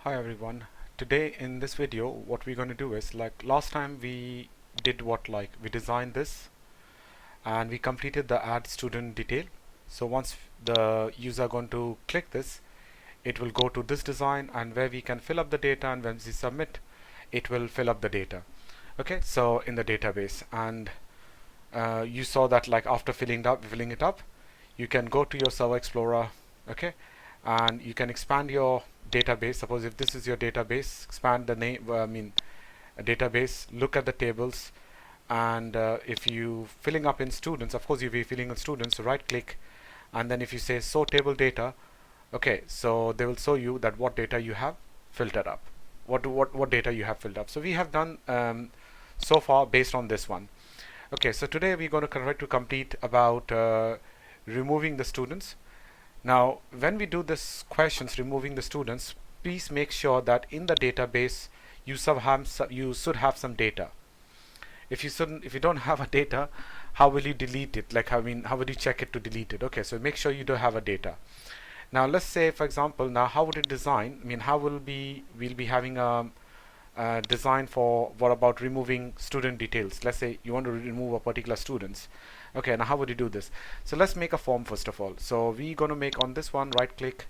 Hi everyone. Today in this video what we're going to do is, like last time we did we designed this and we completed the add student detail. So once the user going to click this, it will go to this design and where we can fill up the data, and when we submit it will fill up the data. Okay, so in the database, and you saw that like after filling it up, you can go to your Server Explorer, okay, and you can expand your database. Suppose if this is your database, expand the name, a database, look at the tables, and if you filling up in students, of course you'll be filling in students, so right click, and then if you say show table data, okay, so they will show you that what data you have filtered up, what data you have filled up. So we have done so far based on this one. Okay, so today we're going to try to complete about removing the students. Now when we do this questions removing the students, please make sure that in the database you should have some data. If you don't have a data, how will you delete it? Like, how would you check it to delete it? Okay, so make sure you do have a data. Now let's say, for example, now how would it design? How will we'll be having a design for what about removing student details. Let's say you want to remove a particular students. Okay, now how would you do this? So let's make a form first of all. So we're going to make on this one, right click,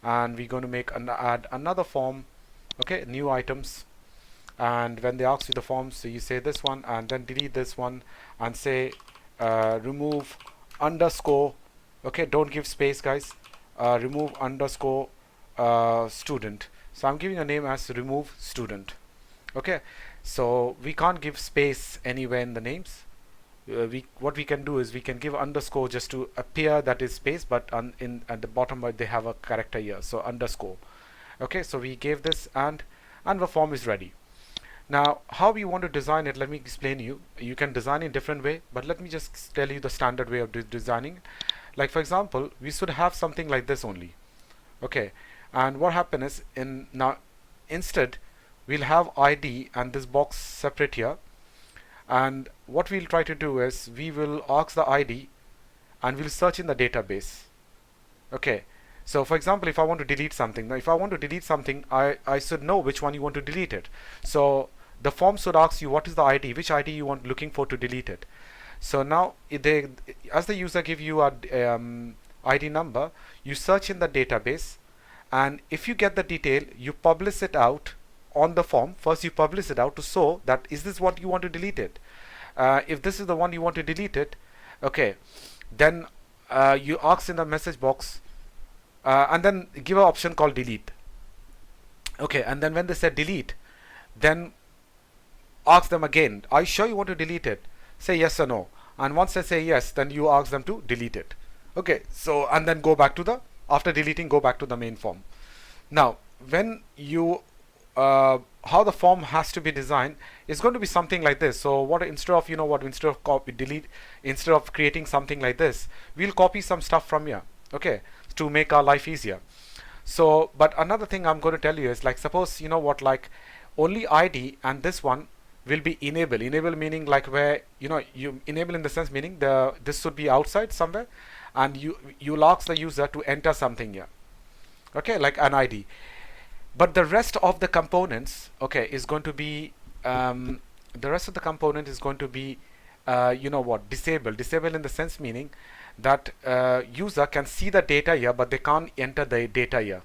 and we're going to make add another form. Okay, new items, and when they ask you the form, so you say this one and then delete this one and say remove underscore. Okay, don't give space guys. Remove underscore student. So I'm giving a name as remove student. Okay, so we can't give space anywhere in the names. What we can do is we can give underscore just to appear that is space, but at the bottom they have a character here, so underscore. Okay, so we gave this, and the form is ready. Now how we want to design it, let me explain you. You can design in different way, but let me just tell you the standard way of designing. Like for example, we should have something like this only. Okay, and what happen is now instead we'll have ID and this box separate here, and what we'll try to do is we will ask the ID and we'll search in the database. Okay, so for example, if I want to delete something, now if I want to delete something, I should know which one you want to delete it. So the form should ask you what is the ID, which ID you want looking for to delete it. So now as the user give you a ID number, you search in the database, and if you get the detail, you publish it out on the form. First you publish it out to show that is this what you want to delete it. If this is the one you want to delete it, okay, then you ask in the message box and then give an option called delete. Okay, and then when they say delete, then ask them again, are you sure you want to delete it? Say yes or no, and once they say yes, then you ask them to delete it. Okay, so and then go back to the, after deleting, go back to the main form. Now when you how the form has to be designed is going to be something like this. So what, instead of instead of copy delete, instead of creating something like this, we'll copy some stuff from here, okay, to make our life easier. So but another thing I'm going to tell you is, like suppose like only ID and this one will be enable meaning like where you enable in the sense meaning this should be outside somewhere, and you'll ask the user to enter something here, okay, like an ID. But the rest of the components, okay, is going to be the rest of the component is going to be disabled in the sense meaning that user can see the data here, but they can't enter the data here.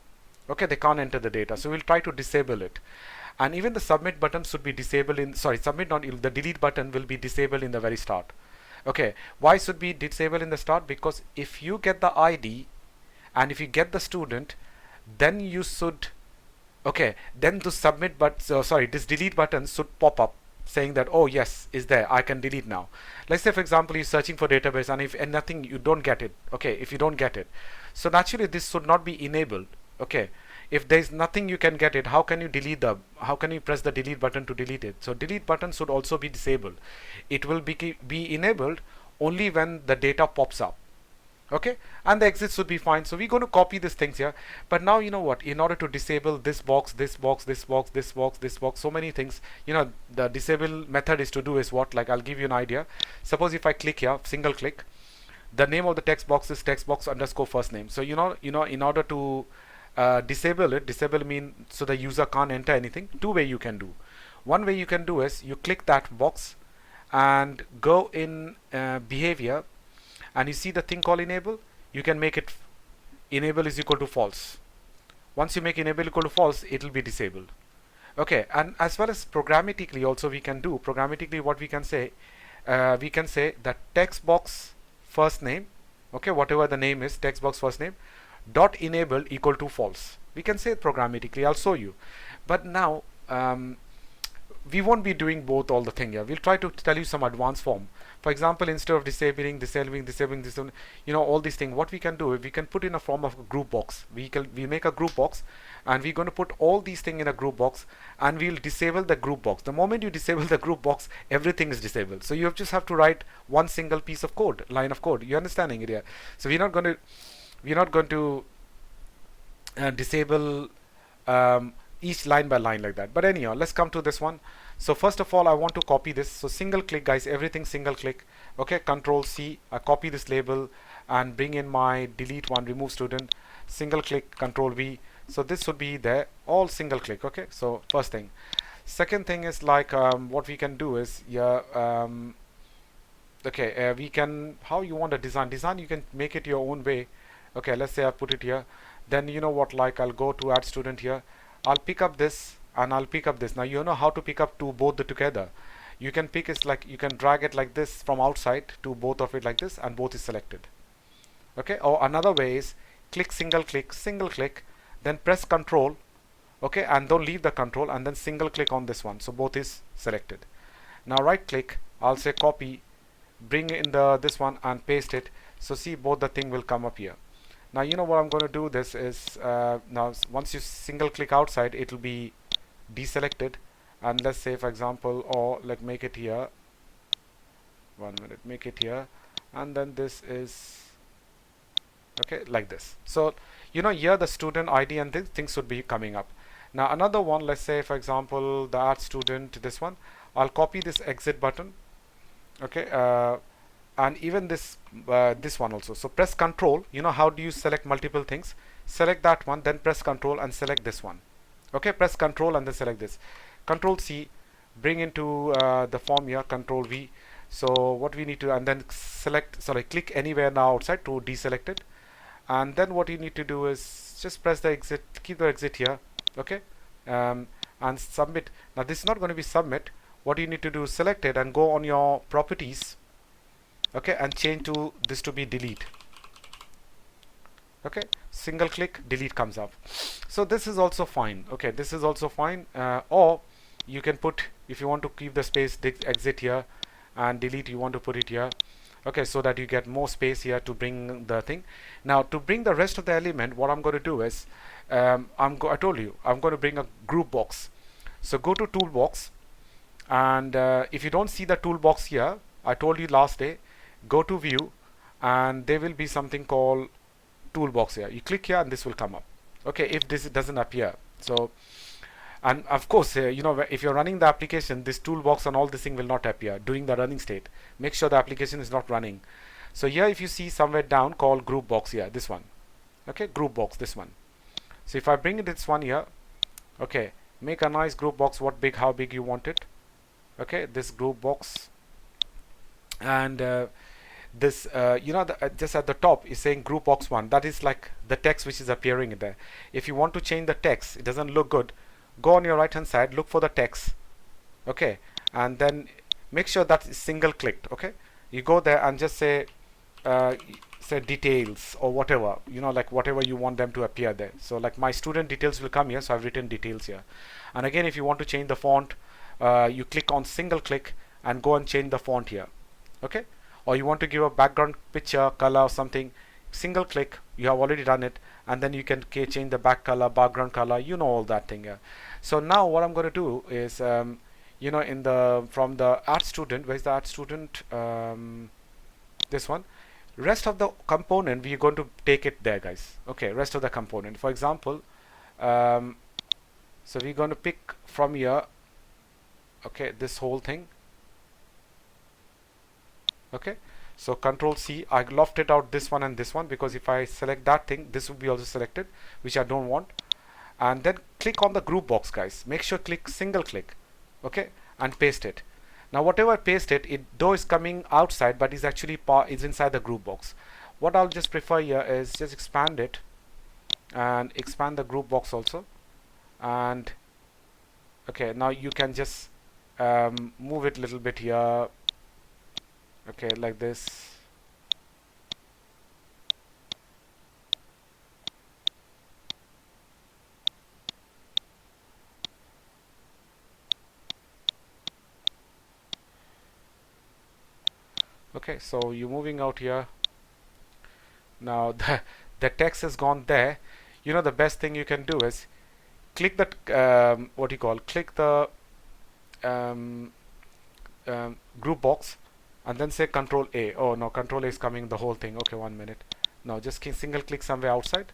Okay, they can't enter the data, so we'll try to disable it. And even the submit button should be disabled in, sorry, submit not, the delete button will be disabled in the very start. Okay, why should be disabled in the start? Because if you get the ID and if you get the student, then you should, okay, then the submit but this delete button should pop up saying that, oh yes, is there, I can delete now. Let's say for example you're searching for database, and if nothing, you don't get it. Okay, if you don't get it, so naturally this should not be enabled. Okay, if there's nothing you can get it, how can you press the delete button to delete it? So delete button should also be disabled. It will be enabled only when the data pops up. Okay, and the exit should be fine. So we're going to copy these things here, but now in order to disable this box, so many things, the disable method is to do is what, like I'll give you an idea. Suppose if I click here, single click, the name of the text box is text box underscore first name. So in order to disable it. Disable mean so the user can't enter anything. Two way you can do. One way you can do is you click that box and go in behavior, and you see the thing called enable. You can make it enable is equal to false. Once you make enable equal to false, it will be disabled. Okay, and as well as programmatically also we can do. Programmatically what we can say that text box first name, okay, whatever the name is, text box first name dot enable equal to false. We can say it programmatically. I'll show you. But now we won't be doing both all the thing here. We'll try to tell you some advanced form. For example, instead of disabling, you know, all these things, what we can do is we can put in a form of a group box. We make a group box, and we're going to put all these things in a group box, and we'll disable the group box. The moment you disable the group box, everything is disabled. So you just have to write one single piece of code, line of code. You understanding it here? So we're not going to disable each line by line like that. But anyhow, let's come to this one. So first of all, I want to copy this. So single click, guys, everything single click. Okay, Control C. I copy this label and bring in my delete one, remove student. Single click, Control V. So this would be there, all single click. Okay, so first thing. Second thing is like what we can do is we can, how you want to design you can make it your own way. Okay, let's say I put it here. Then you know what, like I'll go to add student here. I'll pick up this and I'll pick up this. Now you know how to pick up both together. You can pick it like, you can drag it like this from outside to both of it like this, and both is selected. Okay, or another way is click, single click, then press Control, okay, and don't leave the control, and then single click on this one, so both is selected. Now right click, I'll say copy, bring in this one and paste it. So see, both the thing will come up here. Now you know what I'm going to do. This is now once you single click outside, it will be deselected, and let's say for example, or like make it here, 1 minute, make it here, and then this is okay like this. So you know here the student ID and things should be coming up. Now another one, let's say for example the add student, this one, I'll copy this exit button, okay, and even this this one also. So press Control. You know how do you select multiple things? Select that one, then press Control and select this one. Okay, press Control and then select this. Control C, bring into the form here, Control V. So what we need to, and then select, sorry, click anywhere now outside to deselect it. And then what you need to do is just press the exit, keep the exit here, okay, and submit. Now this is not going to be submit. What you need to do is select it and go on your properties, okay, and change to this to be delete. Okay, single click, delete comes up. So this is also fine. Okay, this is also fine. Or you can put, if you want to keep the space, exit here, and delete, you want to put it here. Okay, so that you get more space here to bring the thing. Now to bring the rest of the element, what I'm going to do is I told you I'm going to bring a group box. So go to toolbox, and if you don't see the toolbox here, I told you last day, go to view, and there will be something called toolbox here. You click here and this will come up. Okay, if this doesn't appear, so, and of course you know, if you're running the application, this toolbox and all this thing will not appear during the running state. Make sure the application is not running. So here if you see somewhere down called group box here, this one, okay, group box, this one. So if I bring this one here, okay, make a nice group box, how big you want it, okay, this group box, and this you know, just at the top is saying group box 1. That is like the text which is appearing in there. If you want to change the text, it doesn't look good, go on your right hand side, look for the text, okay, and then make sure that is single clicked. Okay, you go there and just say say details or whatever, you know, like whatever you want them to appear there. So like my student details will come here, so I've written details here. And again, if you want to change the font, you click on single click and go and change the font here. Okay, or you want to give a background picture color or something, single click, you have already done it, and then you can change the background color, you know, all that thing here. So now what I'm going to do is you know, in the from the add student, where's the add student, this one, rest of the component we're going to take it there, guys. Okay, rest of the component, for example, so we're going to pick from here, okay, this whole thing. Okay, So Control C, I lofted out this one and this one, because if I select that thing, this will be also selected, which I don't want. And then click on the group box, guys. Make sure click single click, okay, and paste it. Now whatever I paste it though is coming outside, but is actually is inside the group box. What I'll just prefer here is just expand it and expand the group box also. And okay, now you can just move it a little bit here, okay, like this. Okay, so you're moving out here. Now the text has gone there. You know, the best thing you can do is click that what do you call, click the um, group box and then say Control A. Oh no, Control A is coming the whole thing. Okay, 1 minute. Now just single click somewhere outside.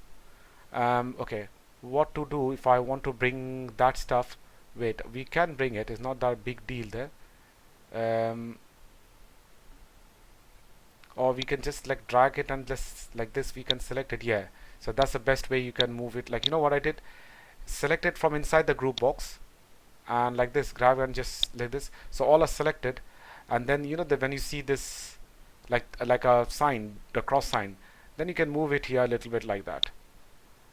Okay, what to do if I want to bring that stuff? Wait, we can bring it. It's not that big deal there. Or we can just like drag it and just like this we can select it. Yeah, so that's the best way you can move it. Like, you know what I did? Select it from inside the group box and like this, grab and just like this, so all are selected. And then you know that when you see this like a sign, the cross sign, then you can move it here a little bit like that.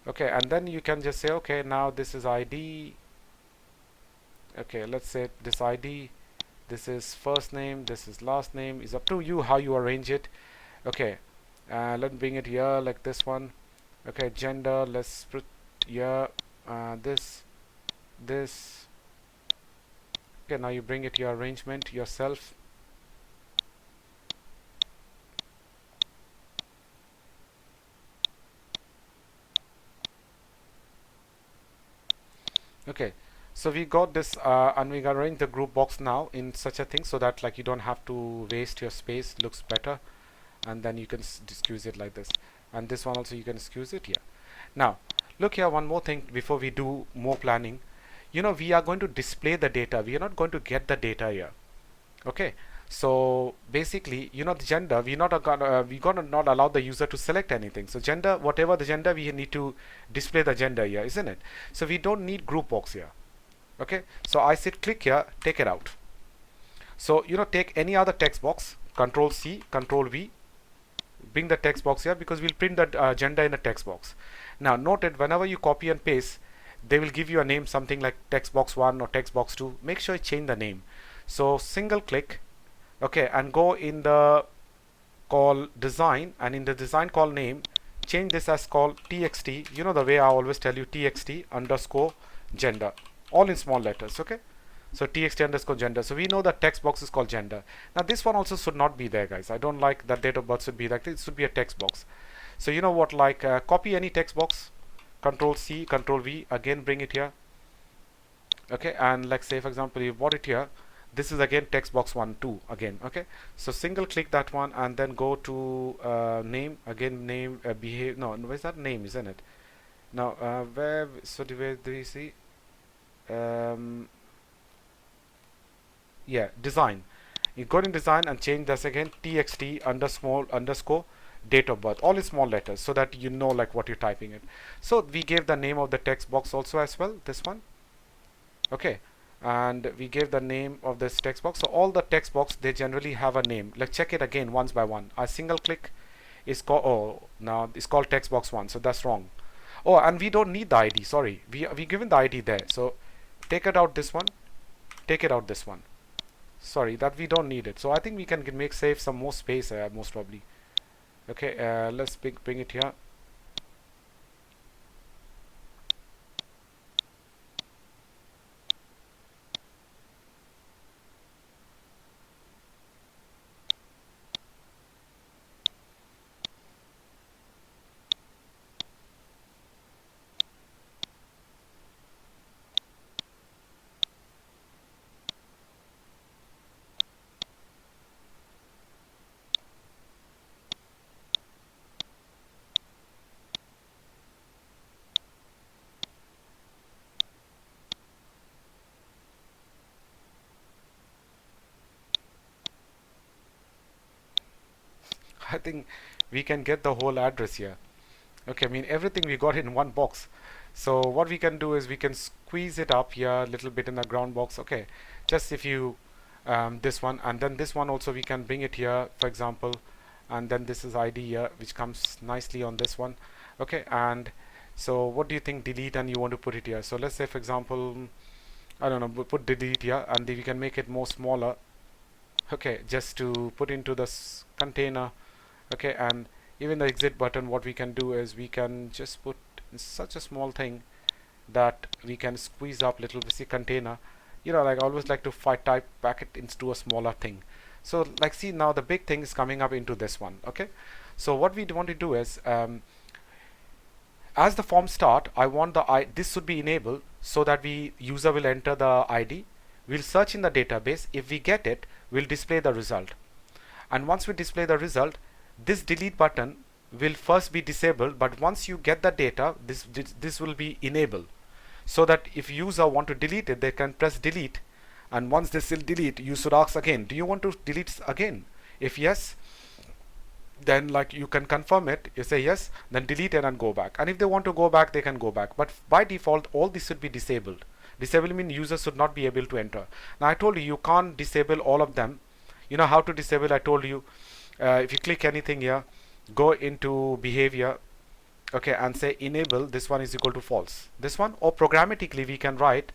Okay, and then you can just say, okay, now this is ID. Okay, let's say this ID, this is first name, this is last name. Is up to you how you arrange it. Okay, let's bring it here like this one. Okay, gender, let's put here this. Okay, now you bring it your arrangement yourself. Okay, so we got this and we can arrange the group box now in such a thing so that like you don't have to waste your space, looks better. And then you can excuse it like this, and this one also you can excuse it here. Now look here, one more thing before we do more planning. You know, we are going to display the data, we are not going to get the data here. Okay, so basically, you know, the gender, we're gonna not allow the user to select anything. So gender, whatever the gender, we need to display the gender here, isn't it? So we don't need group box here. Okay, so I said click here, take it out. So you know, take any other text box, Control C, Control V, bring the text box here, because we'll print the gender in a text box. Now note it, whenever you copy and paste, they will give you a name, something like text box 1 or text box 2. Make sure you change the name. So single click, okay, and go in the call design, and in the design call name, change this as call txt. You know the way I always tell you, txt underscore gender, all in small letters. Okay, so txt underscore gender. So we know that text box is called gender. Now this one also should not be there, guys. I don't like that date of birth should be like this. It should be a text box. So you know what, like copy any text box, Control C, Control V, again bring it here. Okay, and like say for example you bought it here, this is again text box 1 2 again. Okay, so single click that one and then go to name, again name, behave, no, where's that name, isn't it? Now where, so where do you see yeah, design, you go in design and change this again, txt underscore date of birth, all in small letters, so that you know like what you're typing it. So we gave the name of the text box also as well, this one. Okay, and we gave the name of this text box. So all the text box, they generally have a name. Let's check it again once by one. A single click is called, oh, now it's called text box 1, so that's wrong. Oh, and we don't need the ID, sorry, we given the ID there, so take it out this one, take it out this one, sorry, that we don't need it. So I think we can make save some more space most probably. Okay, let's bring it here. I think we can get the whole address here. Okay, I mean everything we got in one box. So what we can do is we can squeeze it up here a little bit in the ground box. Okay, just if you this one, and then this one also we can bring it here, for example, and then this is ID here, which comes nicely on this one. Okay, and so what do you think? Delete, and you want to put it here. So let's say, for example, I don't know, put delete here, and we can make it more smaller. Okay, just to put into this container. Okay, and even the exit button, what we can do is we can just put such a small thing that we can squeeze up little bit. See, container, you know, like I always like to type pack it into a smaller thing. So like, see, now the big thing is coming up into this one. Okay, so what we want to do is as the form start, I want this should be enabled so that user will enter the ID. We'll search in the database. If we get it, we'll display the result. And once we display the result, this delete button will first be disabled, but once you get the data, this will be enabled, so that if user want to delete it, they can press delete, and once they still delete, you should ask again, do you want to delete again? If yes, then like you can confirm it, you say yes, then delete it and go back, and if they want to go back, they can go back. But by default, all this should be disabled. Disable means users should not be able to enter. Now I told you, you can't disable all of them. You know how to disable? I told you, if you click anything here, go into behavior, okay, and say enable, this one is equal to false, this one, or programmatically we can write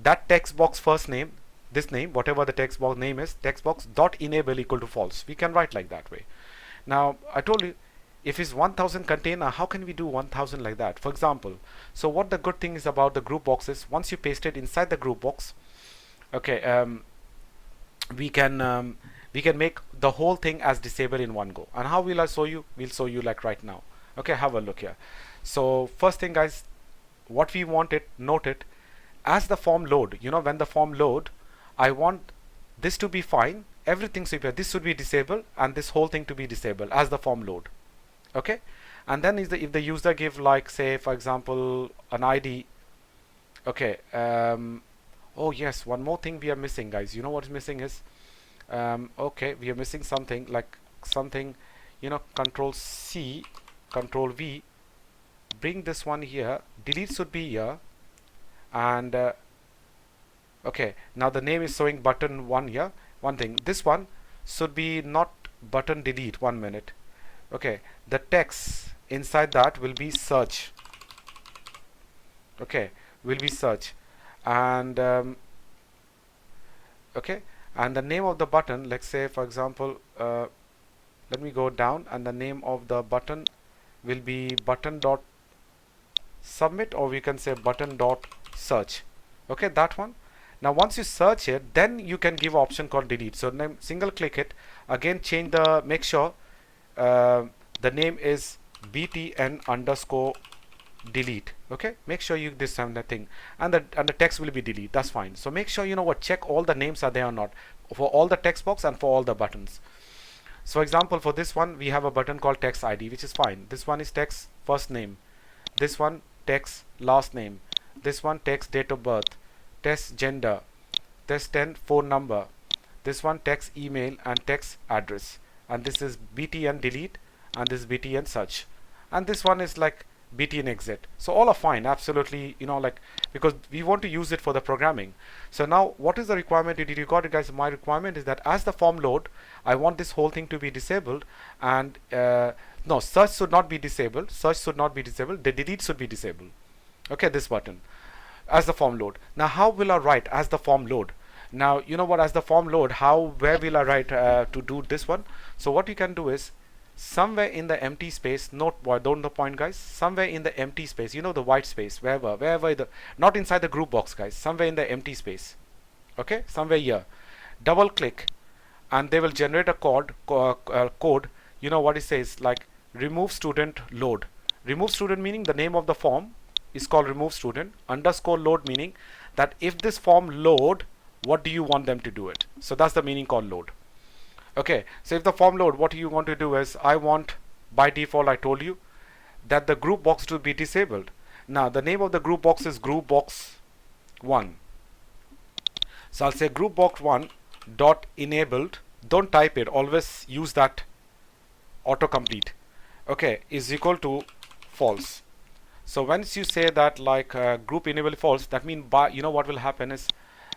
that text box first name, this name, whatever the text box name is, text box dot enable equal to false. We can write like that way. Now I told you, if it's 1000 container, how can we do 1000 like that, for example? So what the good thing is about the group box is, once you paste it inside the group box, okay, we can make the whole thing as disabled in one go. And how will I show you? We'll show you like right now. Okay, have a look here. So first thing, guys, what we want it, note it, as the form load, you know, when the form load, I want this to be fine, everything should be, this should be disabled, and this whole thing to be disabled as the form load. Okay, and then if the user give, like, say for example, an ID. Okay, oh yes, one more thing we are missing, guys. You know what is missing is, okay, we are missing something, like something, you know, Control C, Control V, bring this one here, delete should be here, and okay, now the name is showing button 1 here. One thing, this one should be not button delete. 1 minute. Okay, the text inside that will be search. Okay, will be search, and okay, and the name of the button, let's say for example, let me go down, and the name of the button will be button dot submit, or we can say button dot search. Okay, that one. Now once you search it, then you can give option called delete. So single click it, again change the, make sure the name is btn underscore delete. Okay, make sure you this time the thing, and the text will be delete. That's fine. So make sure, you know what, check all the names are there or not for all the text box and for all the buttons. So example, for this one we have a button called text ID, which is fine. This one is text first name, this one text last name, this one text date of birth, text gender, text 10 phone number, this one text email and text address, and this is btn delete, and this is btn search, and this one is like btn exit. So all are fine, absolutely, you know, like, because we want to use it for the programming. So now what is the requirement? Did you got it, guys? My requirement is that as the form load, I want this whole thing to be disabled, and no, search should not be disabled, search should not be disabled, the delete should be disabled. Okay, this button as the form load. Now how will I write as the form load? Now you know what, as the form load, where will I write to do this one? So what you can do is, somewhere in the empty space, don't the point, guys, somewhere in the empty space, you know, the white space, wherever the, not inside the group box, guys, somewhere in the empty space. Okay, somewhere here, double click, and they will generate a code, you know what it says, like remove student load. Remove student meaning the name of the form is called remove student, underscore load meaning that if this form load, what do you want them to do it? So that's the meaning called load. Okay, so if the form load, what you want to do is, I want, by default I told you that the group box to be disabled. Now the name of the group box is group box 1. So I'll say group box 1 dot enabled. Don't type it, always use that autocomplete, okay, is equal to false. So once you say that like group enable false, that means by what will happen is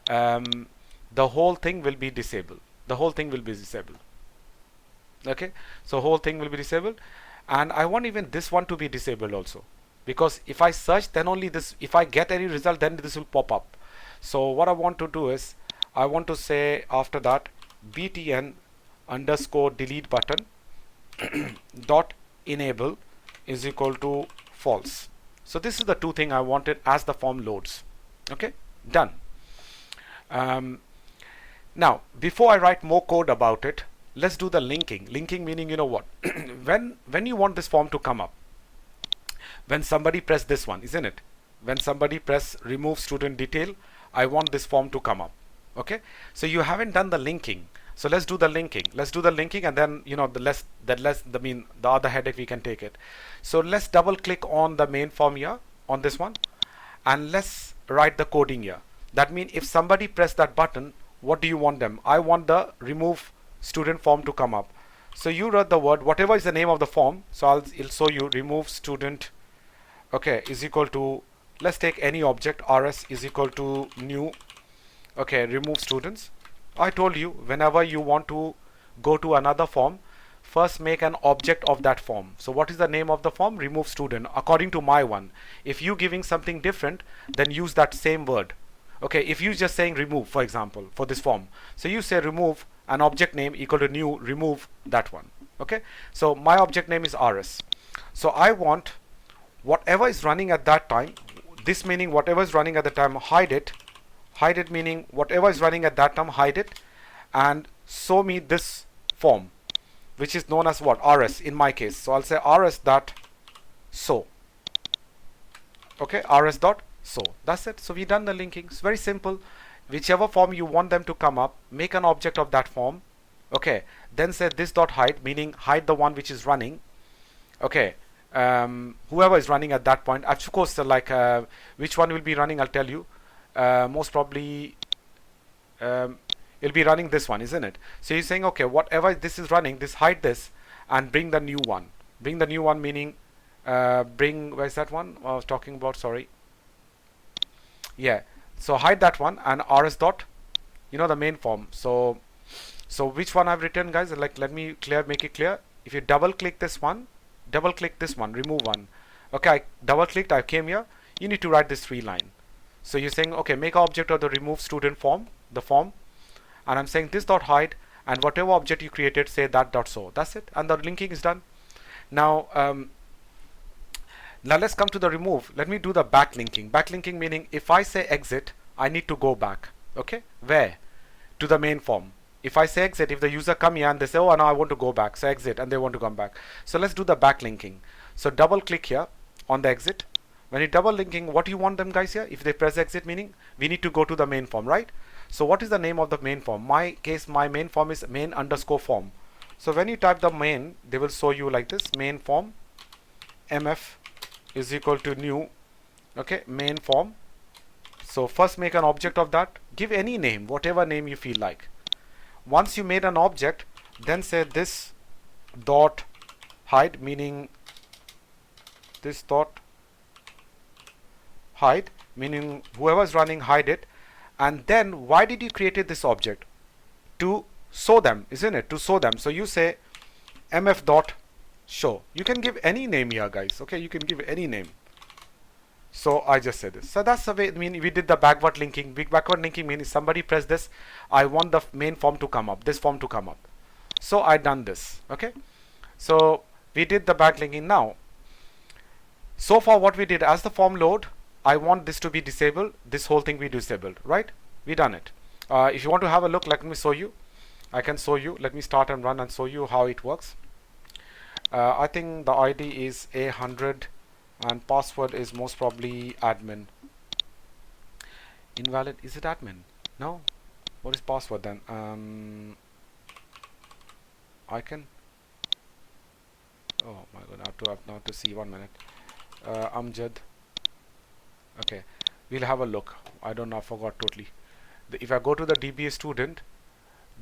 the whole thing will be disabled. The whole thing will be disabled. Okay, so whole thing will be disabled, and I want even this one to be disabled also, because if I search, then only this, if I get any result, then this will pop up. So what I want to do is I want to say after that btn underscore delete button dot enable is equal to false. So this is the two thing I wanted as the form loads. Okay, done. Now before I write more code about it, let's do the linking. Linking meaning, you know what, when you want this form to come up, when somebody press this one, isn't it, when somebody press remove student detail, I want this form to come up. Okay, so you haven't done the linking, so let's do the linking. Let's do the linking, and then the other headache we can take it. So let's double click on the main form here on this one, and let's write the coding here. That means if somebody press that button, what do you want them? I want the remove student form to come up. So you wrote the word whatever is the name of the form. So it'll show you remove student, okay, is equal to, let's take any object, rs is equal to new, okay, remove students. I told you whenever you want to go to another form, first make an object of that form. So what is the name of the form? Remove student, according to my one. If you giving something different, then use that same word. Okay, if you just saying remove, for example, for this form, so you say remove an object name equal to new, remove that one. Okay, so my object name is rs. So I want whatever is running at that time, this meaning whatever is running at the time, hide it. Hide it meaning whatever is running at that time, hide it, and show me this form, which is known as what? rs in my case. So I'll say rs dot show. Okay, rs dot show. That's it. So we done the linking. It's very simple. Whichever form you want them to come up, make an object of that form. Okay, then say this dot hide, meaning hide the one which is running. Okay, whoever is running at that point. Of course, which one will be running, I'll tell you. Most probably it'll be running this one, isn't it? So you're saying, okay, whatever this is running, this hide this and bring the new one. Bring the new one meaning where's that one I was talking about? Sorry. Yeah. So hide that one and rs dot, the main form. So which one I've written, guys? Like, let me make it clear. If you double click this one, double click this one, remove one. Okay, I double clicked, I came here. You need to write this 3 line. So you're saying, okay, make an object of the remove student form, the form, and I'm saying this dot hide, and whatever object you created, say that dot show. That's it, and the linking is done. Now let's come to the remove. Let me do the backlinking. Backlinking meaning if I say exit, I need to go back. Okay, where? To the main form. If I say exit, if the user come here and they say, oh, now I want to go back, so exit, and they want to come back. So let's do the backlinking. So double click here on the exit. When you double linking, what do you want them, guys, here? If they press exit, meaning we need to go to the main form, right? So what is the name of the main form? My case, my main form is main underscore form. So when you type the main, they will show you like this, main form mf is equal to new, okay, main form. So first make an object of that, give any name, whatever name you feel like. Once you made an object, then say this dot hide, meaning this dot hide, meaning whoever's running, hide it. And then why did you create this object? To show them, isn't it? To show them. So you say mf dot show. You can give any name here, guys. Okay, you can give any name. So I just said this. So that's the way. I mean, we did the backward linking. Backward linking means somebody press this, I want the main form to come up, this form to come up. So I done this. Okay, so we did the backlinking. Now so far what we did, as the form load, I want this to be disabled, this whole thing be disabled, right? We done it. If you want to have a look, let me show you. I can show you. Let me start and run and show you how it works. I think the ID is A100 and password is most probably admin. Invalid. Is it admin? No. What is password then? I can. Oh my god! I have to see. 1 minute. Amjad. Okay, we'll have a look. I don't know, I forgot totally. If I go to the DBA student,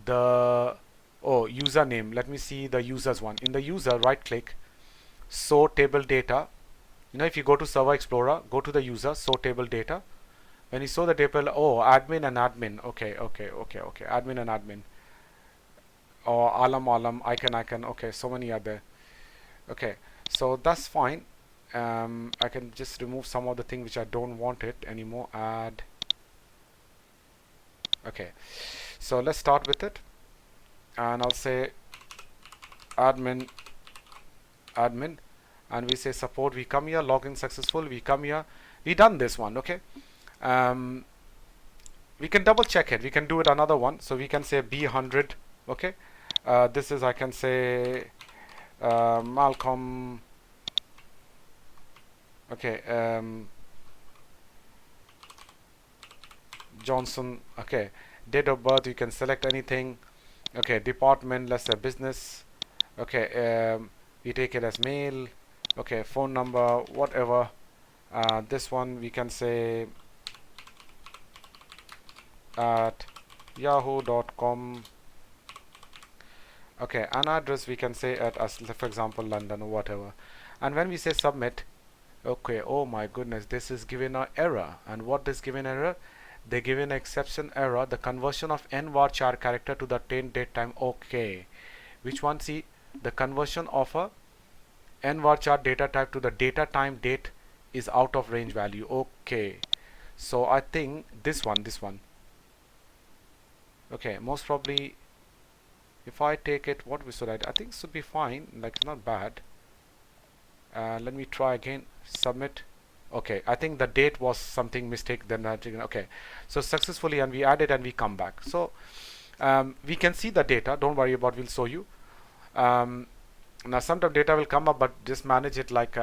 the Oh, username. Let me see the users one. In the user, right click, sort table data. You know, if you go to Server Explorer, go to the user, sort table data. When you saw the table, oh, admin and admin. Okay. Admin and admin. Or alam, icon. Okay, so many are there. Okay, so that's fine. I can just remove some of the things which I don't want it anymore. Add. Okay, so let's start with it, and I'll say admin, and we say support. We come here, login successful. We come here. We done this one. Okay. We can double check it. We can do it another one. So we can say B100. Okay. This is, I can say, Malcolm. Okay. Johnson. Okay. Date of birth, you can select anything. Okay. Department, let's say business. Okay. We take it as mail. Okay. Phone number, whatever. This one we can say at yahoo.com. Okay, an address we can say at us, for example, London or whatever. And when we say submit, okay, oh my goodness, this is given an error. And what is given error? They give an exception error, the conversion of nvarchar character to the 10 date time. Okay, which one? See, the conversion of a nvarchar data type to the data time date is out of range value. Okay, so I think this one. Okay, most probably if I take it, what we should I think it should be fine, like not bad. Let me try again. Submit. Okay, I think the date was something mistake, then okay, so successfully, and we add it and we come back. So we can see the data, don't worry about, we'll show you. Now sometimes data will come up, but just manage it like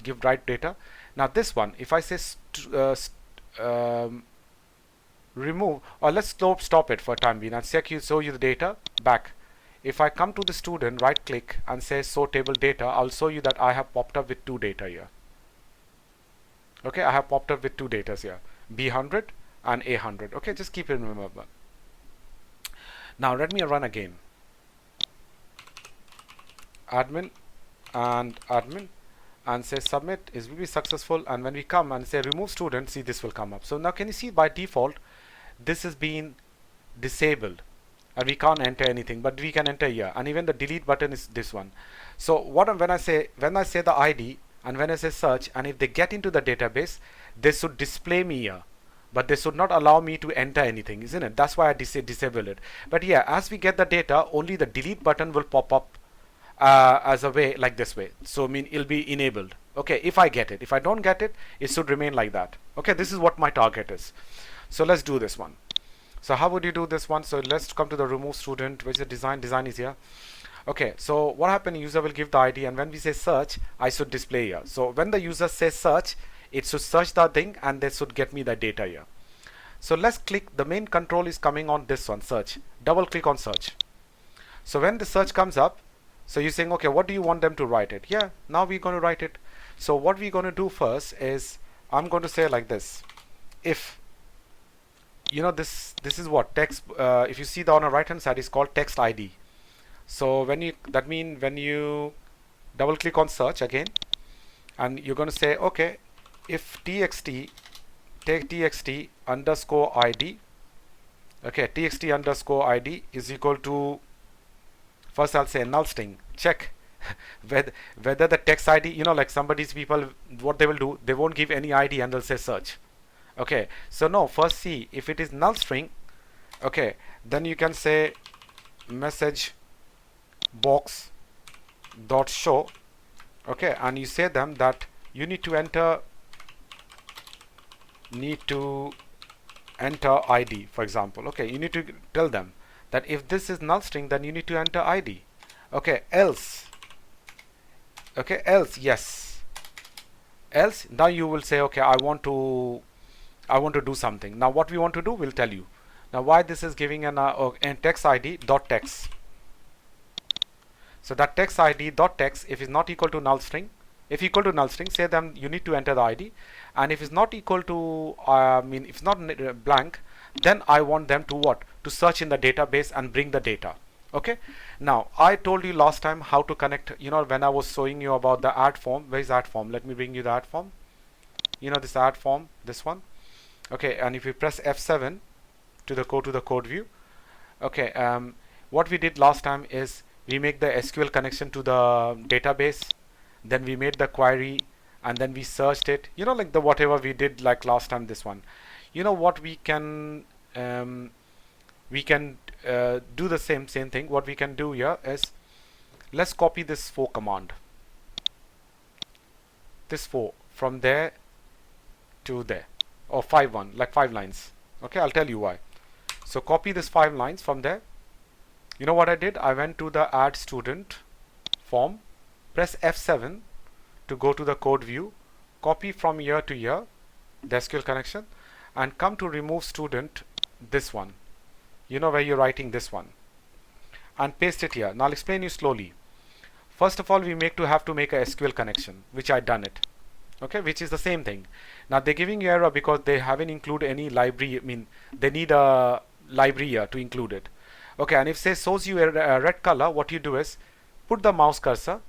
give right data. Now this one, if I say remove, or let's stop it for a time being and show you the data back. If I come to the student, right click and say sort table data, I'll show you that I have popped up with two data here. Okay, I have popped up with two data here, B100 and A100. Okay, just keep it in remember. Now let me run again. Admin and say submit is will be successful, and when we come and say remove student, see this will come up. So now can you see by default this is being disabled and we can't enter anything, but we can enter here, and even the delete button is this one. So what when I say the ID and when I say search, and if they get into the database, they should display me here, but they should not allow me to enter anything, isn't it? That's why I disable it. But yeah, as we get the data, only the delete button will pop up as a way like this way. So I mean it'll be enabled. Okay, if I get it. If I don't get it, it should remain like that. Okay, this is what my target is. So let's do this one. So how would you do this one? So let's come to the remove student. Where's the design? Design is here. Okay, so what happened? User will give the ID, and when we say search, I should display here. So when the user says search, it should search the thing and they should get me the data here. So let's click. The main control is coming on this one, search. Double click on search. So when the search comes up, so you're saying, okay, what do you want them to write it? Yeah, now we're going to write it. So what we're going to do first is I'm going to say like this. If you know this is what text, if you see the on the right hand side is called text ID. So when you when you double click on search again, and you're going to say, okay, if txt take txt underscore id, okay, txt underscore id is equal to, first I'll say null string, check whether the text ID, you know, like somebody's people, what they will do, they won't give any ID and they'll say search. Okay, so no, first see if it is null string. Okay, then you can say message box dot show. Okay, and you say them that you need to enter ID, for example. Okay, you need to tell them that if this is null string, then you need to enter ID. Okay, else. Okay, else, yes. Else, now you will say, okay, I want to do something. Now what we want to do, we'll tell you. Now why this is giving an text ID dot text. So that text ID dot text, if it's not equal to null string, if equal to null string, say them you need to enter the ID, and if it's not equal to if it's not blank, then I want them to what? To search in the database and bring the data. Okay, now I told you last time how to connect, when I was showing you about the add form. Where is add form? Let me bring you the add form. This add form, this one. Okay, and if you press F7 to the code view. Okay, what we did last time is we make the SQL connection to the database, then we made the query, and then we searched it, like the whatever we did like last time. This one, what we can do the same thing. What we can do here is, let's copy this for command, this for from there to there, or 5 like 5 lines. Okay, I'll tell you why. So copy this 5 lines from there. You know what I did? I went to the add student form, press F7 to go to the code view, copy from here to here the SQL connection, and come to remove student, this one, where you're writing this one, and paste it here. Now I'll explain you slowly. First of all, we have to make a SQL connection, which I done it. Okay, which is the same thing. Now they're giving you error because they haven't included any library. I mean, they need a library here to include it. Okay, and if say shows you a red color, what you do is put the mouse cursor,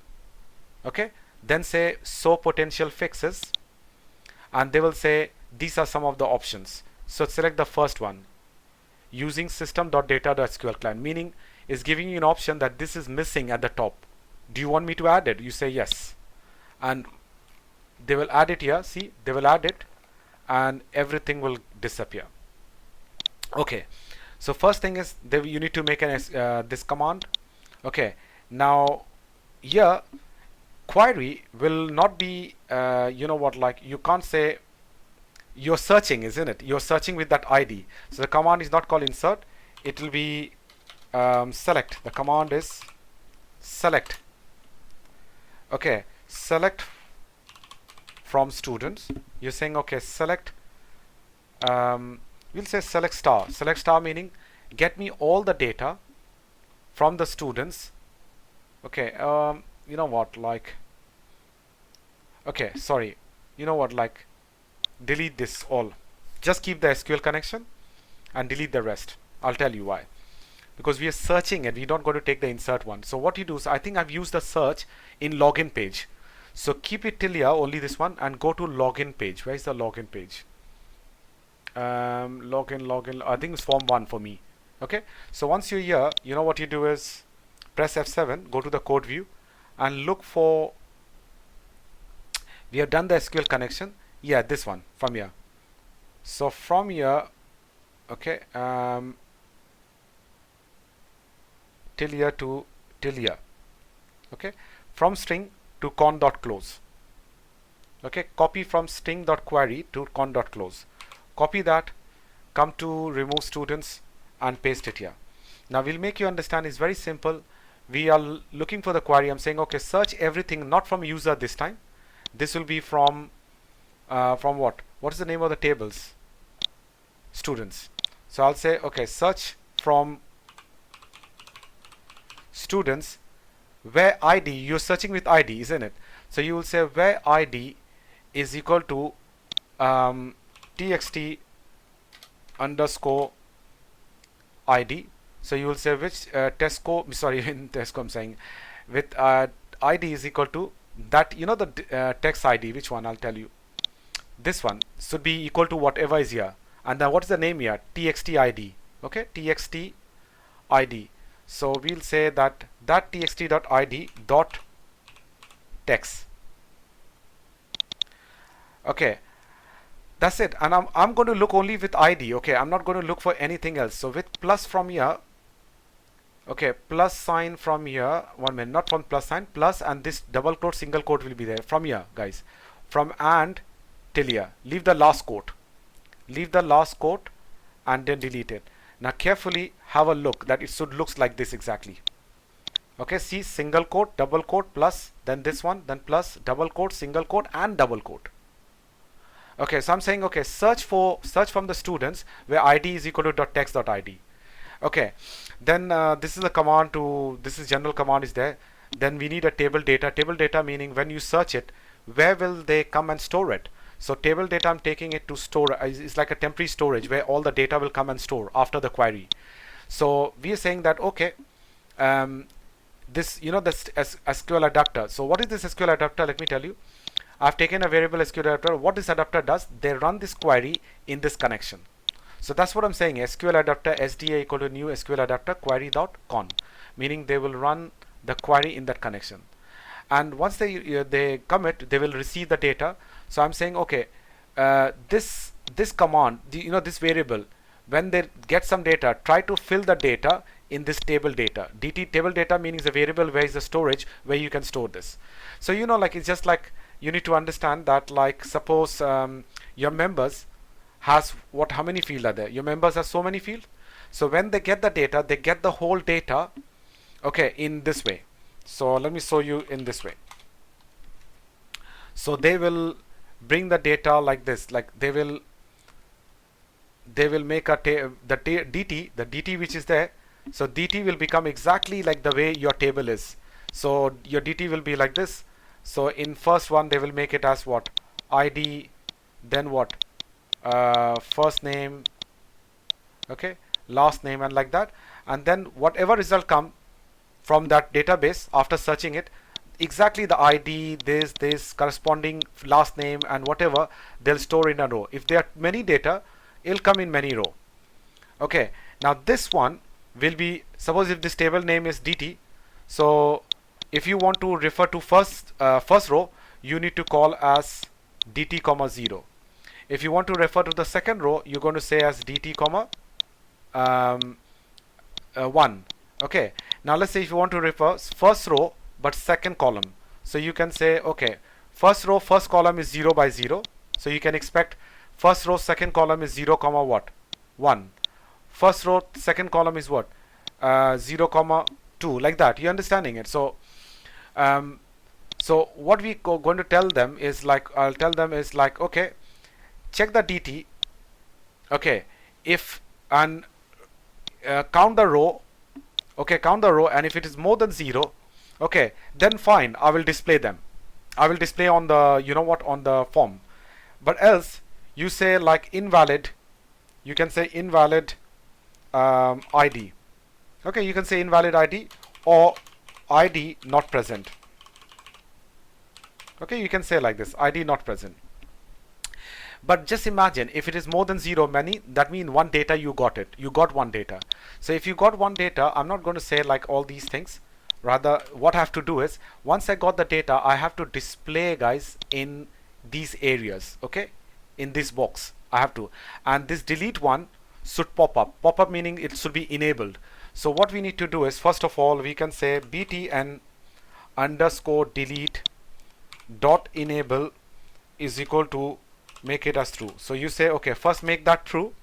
okay, then say show potential fixes, and they will say these are some of the options. So select the first one, using system.data.sql client, meaning is giving you an option that this is missing at the top. Do you want me to add it? You say yes, and they will add it here. See, they will add it, and everything will disappear. Okay, so first thing is you need to make this command. Okay, now here query will not be like you can't say you're searching, isn't it? You're searching with that ID. So the command is not called insert. It will be select. The command is select. Okay, select from students. You're saying okay, select. We'll say select star. Select star meaning get me all the data from the students. Okay, you know what, like, okay, sorry, you know what, like, delete this all. Just keep the SQL connection and delete the rest. I'll tell you why. Because we are searching it, we're not going to take the insert one. So what you do is, I think I've used the search in login page. So keep it till here, only this one, and go to login page. Where is the login page? Login, I think it's form 1 for me. Okay, so once you're here, you know what you do is press F7, go to the code view, and look for, we have done the SQL connection. Yeah, this one from here. So from here, okay, till here to till here. Okay, from string to con.close. Okay, copy from string.query to con.close. Copy that, come to remove students, and paste it here. Now we'll make you understand. It's very simple. We are looking for the query. I'm saying okay, search everything, not from user this time. This will be from what? What is the name of the tables? Students. So I'll say okay, search from students where ID, you're searching with ID, isn't it? So you will say where ID is equal to txt underscore ID. So you will say which Tesco, sorry, in Tesco I'm saying, with ID is equal to that, the text ID, which one? I'll tell you. This one should be equal to whatever is here. And then what is the name here? txt ID. Okay, txt ID. So we'll say that txt.id dot text. Okay, that's it. And I'm going to look only with ID. Okay, I'm not going to look for anything else. So with plus from here, okay, plus sign from here, 1 minute, not from plus sign, plus, and this double quote, single quote will be there from here, guys, from and till here. Leave the last quote, and then delete it. Now carefully have a look that it should looks like this exactly. Okay, see, single quote, double quote, plus, then this one, then plus, double quote, single quote, and double quote. Okay, so I'm saying okay, search from the students where ID is equal to .text.id. Okay, then this is a command to, this is general command is there. Then we need a table data meaning when you search it, where will they come and store it? So table data, I'm taking it to store, it's like a temporary storage where all the data will come and store after the query. So we are saying that okay, this, you know, this SQL adapter. So what is this SQL adapter? Let me tell you. I've taken a variable SQL adapter. What this adapter does, they run this query in this connection. So that's what I'm saying. SQL adapter SDA equal to new SQL adapter query dot con, meaning they will run the query in that connection. And once they commit, they will receive the data. So I'm saying, okay, this command, you know, this variable, when they get some data, try to fill the data in this table data. DT table data meaning the variable where is the storage where you can store this. So you know, like, it's just like you need to understand that, like, suppose your members has how many fields are there? Your members have so many fields. So when they get the data, they get the whole data, okay, in this way. So let me show you in this way. So they will bring the data like this, like they will make a the DT which is there. So DT will become exactly like the way your table is. So your DT will be like this. So in first one they will make it as what? ID, then what? First name, okay, last name, and like that. And then whatever result come from that database after searching it, exactly the ID, this corresponding last name and whatever, they'll store in a row. If there are many data, it'll come in many row. Okay, now this one will be, suppose if this table name is DT, so if you want to refer to first row, you need to call as DT comma 0. If you want to refer to the second row, you're going to say as DT comma 1. Okay, now let's say if you want to refer first row but second column, so you can say, okay, first row first column is 0 by 0, so you can expect first row second column is 0 comma what? 1. First row second column is what? 0 comma 2, like that. You understanding it? So so what we going to tell them is like, I'll tell them is like, okay, check the DT, okay, if and count the row, okay, count the row, and if it is more than 0, okay, then fine, I will display them. I will display on the, you know what, on the form. But else you say like invalid, you can say invalid ID. Okay, you can say invalid ID or ID not present. Okay, you can say like this, ID not present. But just imagine if it is more than 0 many, that means one data you got it. You got one data. So if you got one data, I'm not going to say like all these things. Rather, what I have to do is, once I got the data, I have to display, guys, in these areas. Okay, in this box I have to, and this delete one should pop up. Pop up meaning it should be enabled. So what we need to do is, first of all, we can say btn underscore delete dot enable is equal to make it as true. So you say, okay, first make that true,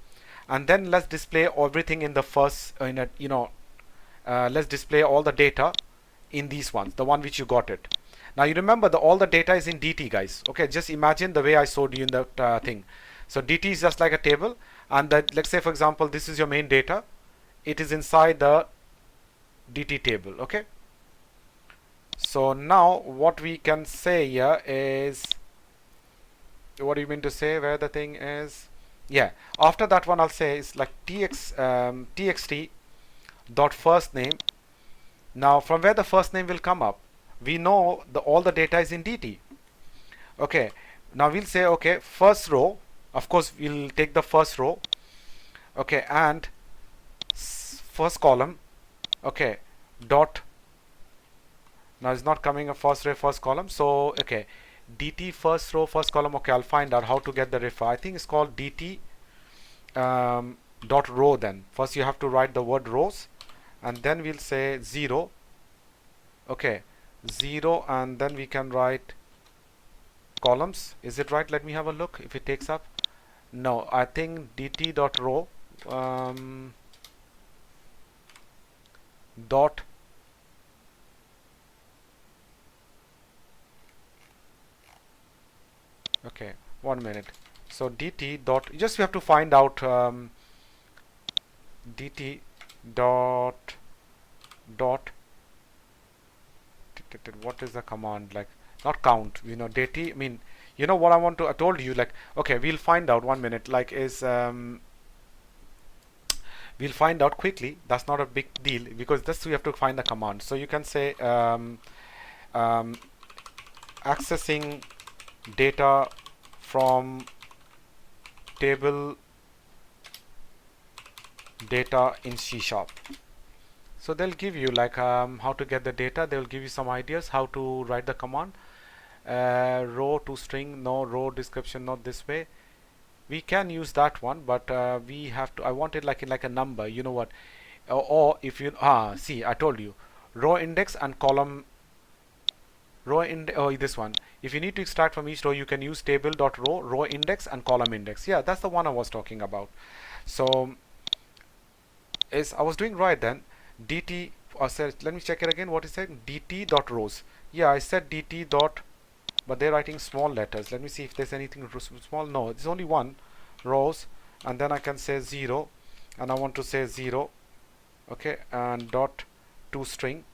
and then let's display everything in the first let's display all the data in these ones, the one which you got it. Now you remember all the data is in DT, guys. Okay, just imagine the way I showed you in the thing. So DT is just like a table, and that, let's say for example, this is your main data, it is inside the DT table. Okay, so now what we can say here is, what do you mean to say where the thing is? Yeah, after that one I'll say is like txt dot first name. Now from where the first name will come up, we know all the data is in DT. Okay, now we'll say, okay, first row, of course we'll take the first row, okay, and first column, okay, dot, now it's not coming a first row first column, so okay, DT first row first column. Okay, I'll find out how to get the refer. I think it's called DT dot row. Then first you have to write the word rows, and then we'll say 0. Okay, 0, and then we can write columns. Is it right? Let me have a look if it takes up. No, I think DT dot row dot okay, 1 minute. So DT dot, just you have to find out DT dot what is the command, like, not count, you know, DT, I mean, you know what I want to, I told you, like, okay, we'll find out 1 minute, like, is we'll we'll find out quickly. That's not a big deal because this we have to find the command. So you can say accessing data from table data in C#. So they'll give you like how to get the data. They'll give you some ideas how to write the command. Row to string, no row description, not this way. We can use that one, but we have to. I want it like in like a number. You know what? Or if you see, I told you, row index and column row index. Oh, this one. If you need to extract from each row, you can use table.row, row index, and column index. Yeah, that's the one I was talking about. So I was doing right then. dt. Let me check it again. What is it? dt.rows. Yeah, I said dt dot. But they're writing small letters. Let me see if there's anything small. No, it's only one rows, and then I can say 0, and I want to say 0, okay, and dot to string.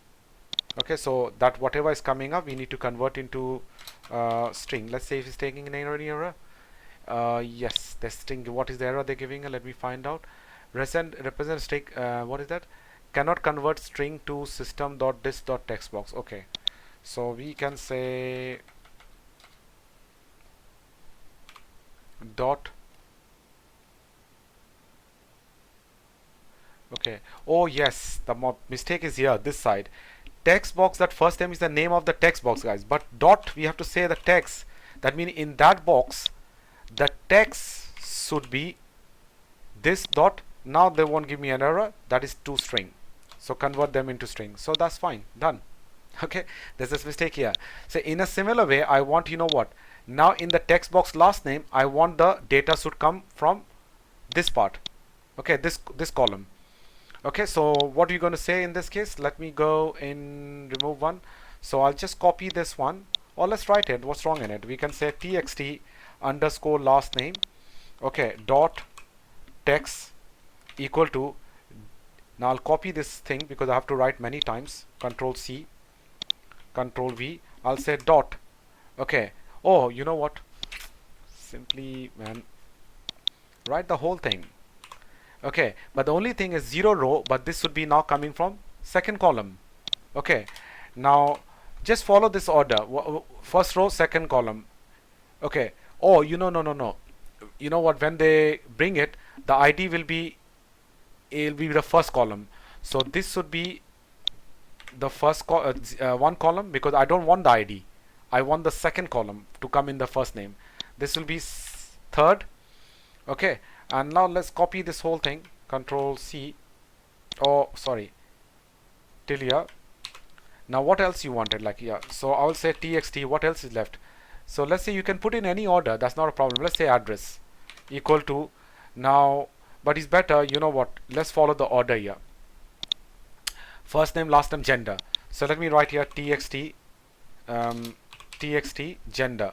Okay, so that whatever is coming up we need to convert into string. Let's say if it's taking an error. Yes, the string. What is the error they're giving? Let me find out. Represent string. What is that? Cannot convert string to system.dis.text box. Okay, so we can say dot. Okay. Oh yes, the mistake is here. This side. Text box. That first name is the name of the text box, guys. But dot, we have to say the text. That means in that box, the text should be this dot. Now they won't give me an error. That is to string. So convert them into string. So that's fine. Done. Okay. There's this mistake here. So in a similar way, I want, you know what? Now in the text box last name, I want the data should come from this part. Okay, this column. Okay, so what are you going to say in this case? Let me go in remove one. So I'll just copy this one, or let's write it. What's wrong in it? We can say txt underscore last name. Okay, dot text equal to. Now I'll copy this thing because I have to write many times. Control C, Control V. I'll say dot. Okay. Oh, you know what? Simply, man, write the whole thing. Okay, but the only thing is 0 row, but this should be now coming from second column. Okay, now just follow this order. First row, second column. Okay. Oh, you know, no. You know what? When they bring it, the ID will be, it'll be the first column. So this should be the first one column because I don't want the ID. I want the second column to come in the first name. This will be third. Okay, and now let's copy this whole thing. Control C. Oh, sorry. Till here. Now what else you wanted? Like, yeah. So I will say txt. What else is left? So let's say you can put in any order. That's not a problem. Let's say address equal to. Now, but it's better. You know what? Let's follow the order here. First name, last name, gender. So let me write here txt. Txt gender.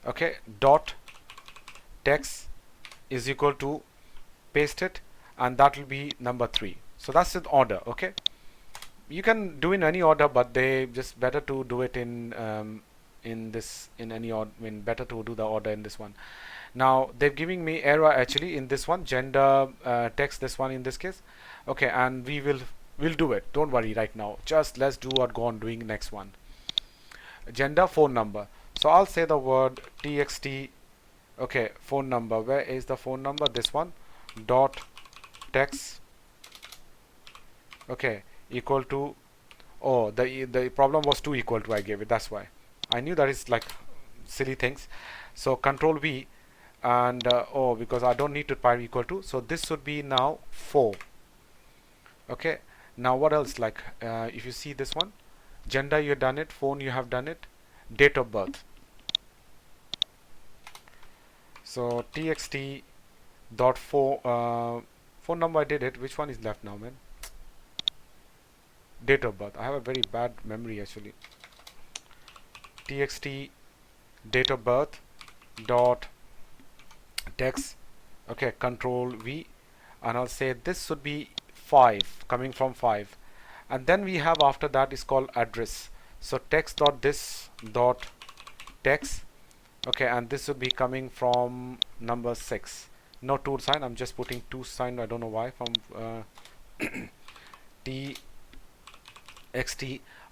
Okay, dot text is equal to, paste it, and that will be number 3. So that's the order. Okay, you can do in any order, but they just better to do it in any order. I mean, better to do the order in this one. Now they're giving me error actually in this one, gender text, this one in this case. Okay, and we'll do it. Don't worry right now. Just let's do what go on doing next one. Gender, phone number. So I'll say the word txt. Okay, phone number. Where is the phone number? This one. Dot text. Okay, equal to. Oh, the problem was 2 equal to. I gave it. That's why. I knew that is like silly things. So Control V, and oh, because I don't need to type equal to. So this should be now 4. Okay. Now what else? Like if you see this one. Gender, you have done it. Phone, you have done it. Date of birth. So txt dot phone number, I did it. Which one is left now, man? Date of birth. I have a very bad memory actually. Txt date of birth dot text. Okay, Control V, and I'll say this should be 5, coming from 5. And then we have after that is called address. So text dot this dot text. Okay, and this would be coming from number 6. no tool sign, I'm just putting two sign, I don't know why, from txt.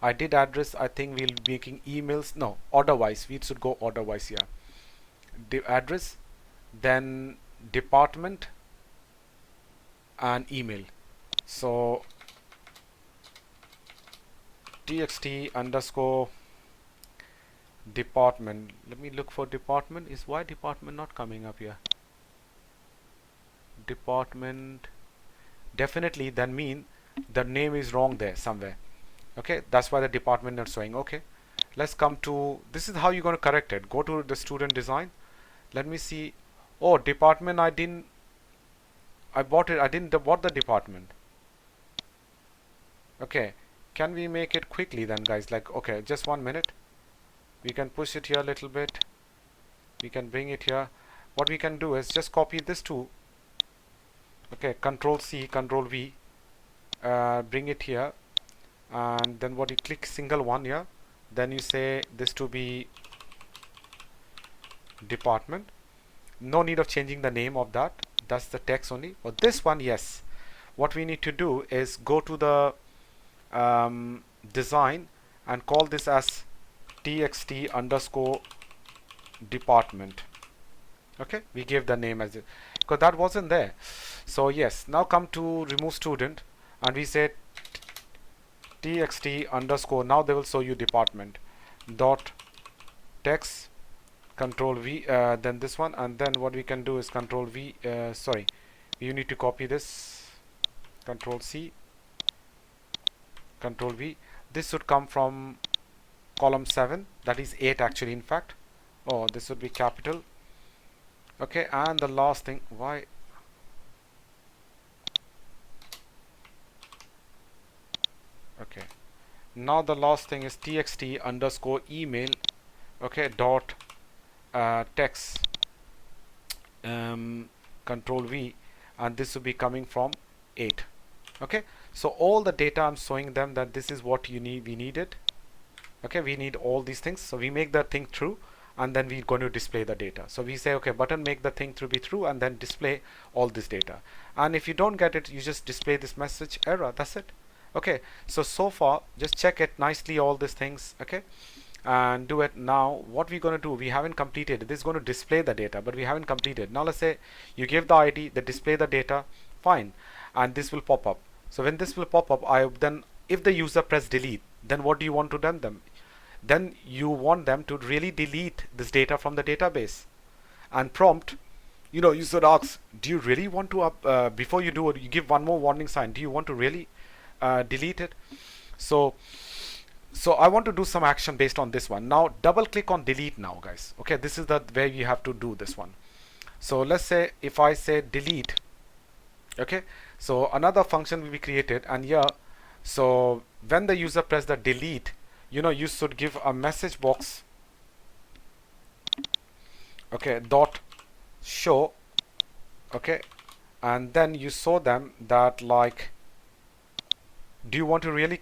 I did address, I think we'll be making emails, no, order wise, we should go order wise here. Address, then department and email. So txt underscore department, let me look for department. Is why department not coming up here? Department, definitely then mean the name is wrong there somewhere. Okay, that's why the department not showing. Okay, let's come to, this is how you're going to correct it. Go to the student design, let me see. Oh, department, I didn't bought the department. Okay, can we make it quickly then, guys? Like, okay, just 1 minute, we can push it here a little bit, we can bring it here. What we can do is just copy this too. Okay, control C, control V, bring it here, and then what, you click single one here, then you say this to be department. No need of changing the name of that, that's the text only. For this one, yes, what we need to do is go to the design and call this as txt underscore department. Okay, we gave the name as it, because that wasn't there. So yes, now come to remove student and we say txt underscore, now they will show you department dot text, control V, then this one, and then what we can do is control V, sorry, you need to copy this, control C, control V. This should come from column 7, that is 8 actually, in fact. Oh, this would be capital. Okay, and the last thing, why, okay, now the last thing is txt underscore email, okay, dot text, control V, and this will be coming from 8. Okay, so all the data I'm showing them that this is what you need, we need it. Okay, we need all these things, so we make the thing true and then we're going to display the data. So we say, okay, button make the thing to be true and then display all this data, and if you don't get it, you just display this message error, that's it. Okay, so far just check it nicely, all these things. Okay, and do it. Now what we're going to do, we haven't completed, this is going to display the data but we haven't completed. Now let's say you give the ID, they display the data, fine, and this will pop up. So when this will pop up, then if the user press delete, then what do you want to do them? Then you want them to really delete this data from the database, and prompt, you know, you should ask, do you really want to before you do it, you give one more warning sign, do you want to really delete it? So I want to do some action based on this one. Now double click on delete now, guys. Okay, this is the way you have to do this one. So let's say if I say delete, okay, so another function will be created, and here, so when the user press the delete, you know, you should give a message box, okay, dot show, okay, and then you show them that, like, do you want to really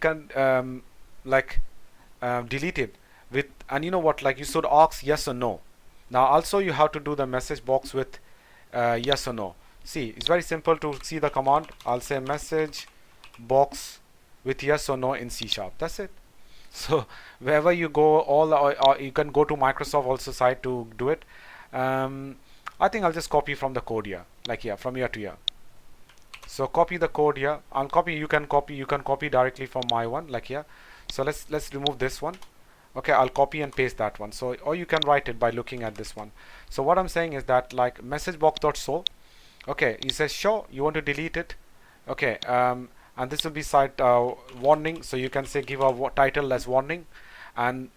delete it with, and you know what, like, you should ask yes or no. Now I'll show you how to do the message box with yes or no. See, it's very simple to see the command. I'll say message box with yes or no in C#, that's it. So wherever you go, or you can go to Microsoft also site to do it. I think I'll just copy from the code here, like here, from here to here. So copy the code here. I'll copy, you can copy directly from my one, like here. So let's remove this one. Okay, I'll copy and paste that one. So, or you can write it by looking at this one. So what I'm saying is that, like, message box dot show, okay, you say show, you want to delete it, okay, and this will be site warning, so you can say give a title as warning, and